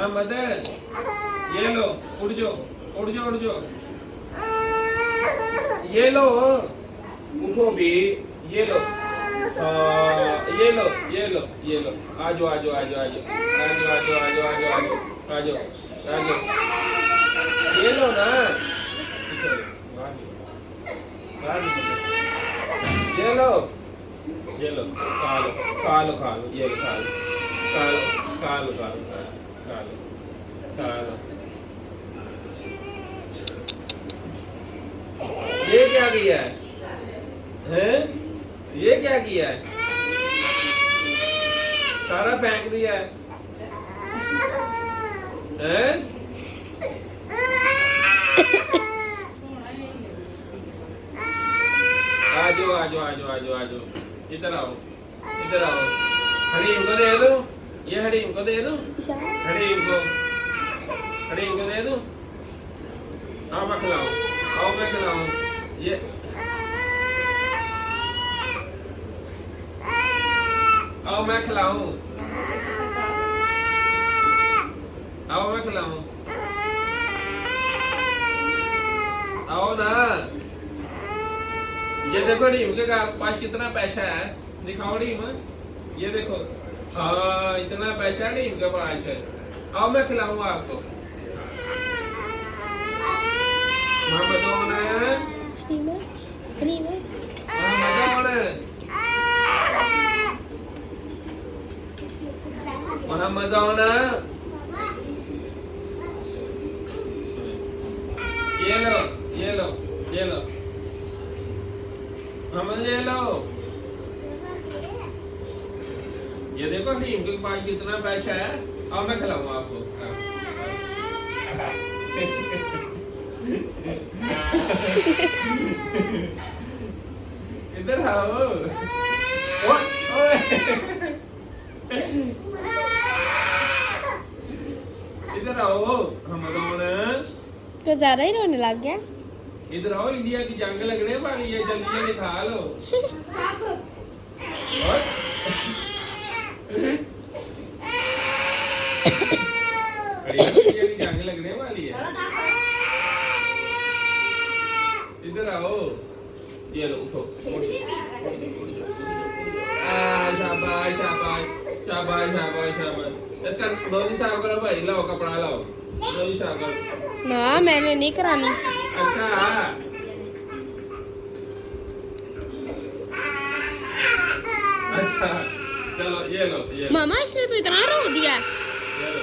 मोहम्मद ये लो, उड़ जाओ उड़ जाओ उड़ जाओ, ये लो, उठो भी, ये लो, ये लो ये लो ये लो, आ जाओ आ जाओ आ जाओ आ जाओ आ जाओ आ जाओ आ जाओ आ जाओ आ जाओ, ये लो ना, ये लो ये लो, खा लो खा लो खा लो, ये लो खा लो खा लो खा लो खा लो खा लो खा लो। ये क्या किया है? हैं? ये क्या किया है? सारा फेंक दिया है? हैं? आ जाओ आ जाओ आ जाओ आ जाओ आ जाओ, इधर आओ इधर आओ, हरीम को दे दो, ये हरीम को दे दो, हरीम को दे दो, आओ मैं खिलाऊं, आओ मैं खिलाऊं, ये आओ मैं खिलाऊं, आओ मैं खिलाऊं, आओ ना। ये देखो रीम के पास कितना पैसा है, दिखाओ रीम, ये देखो, हाँ इतना पैसा रीम के पास है, आओ मैं खिलाऊंगा आपको। मोहम्मद होना है, मोहम्मद होना है, मोहम्मद होना, ये लो ये लो ये लो, मोहम्मद ले लो, ये देखो नीम के पास कितना पैसा है, आओ मैं खिलाऊंगा आपको। इधर आओ, इधर आओ, हम तो ज्यादा ही रोने लग गया। इधर आओ, इंडिया की जंग लगने वाली है, जल्दी जल्दी खा लो। इंडिया की जंग लगने वाली है, इधर आओ, ये लो उठो, शाबाश शाबाश शाबाश शाबाश शाबाश, इसका नोजी साफ करो भाई, लाओ कपड़ा लाओ, नोजी साफ करो। ना मैंने नहीं करानी। अच्छा अच्छा, चलो ये लो ये लो, मामा इसने तो इतना रो दिया। ये लो।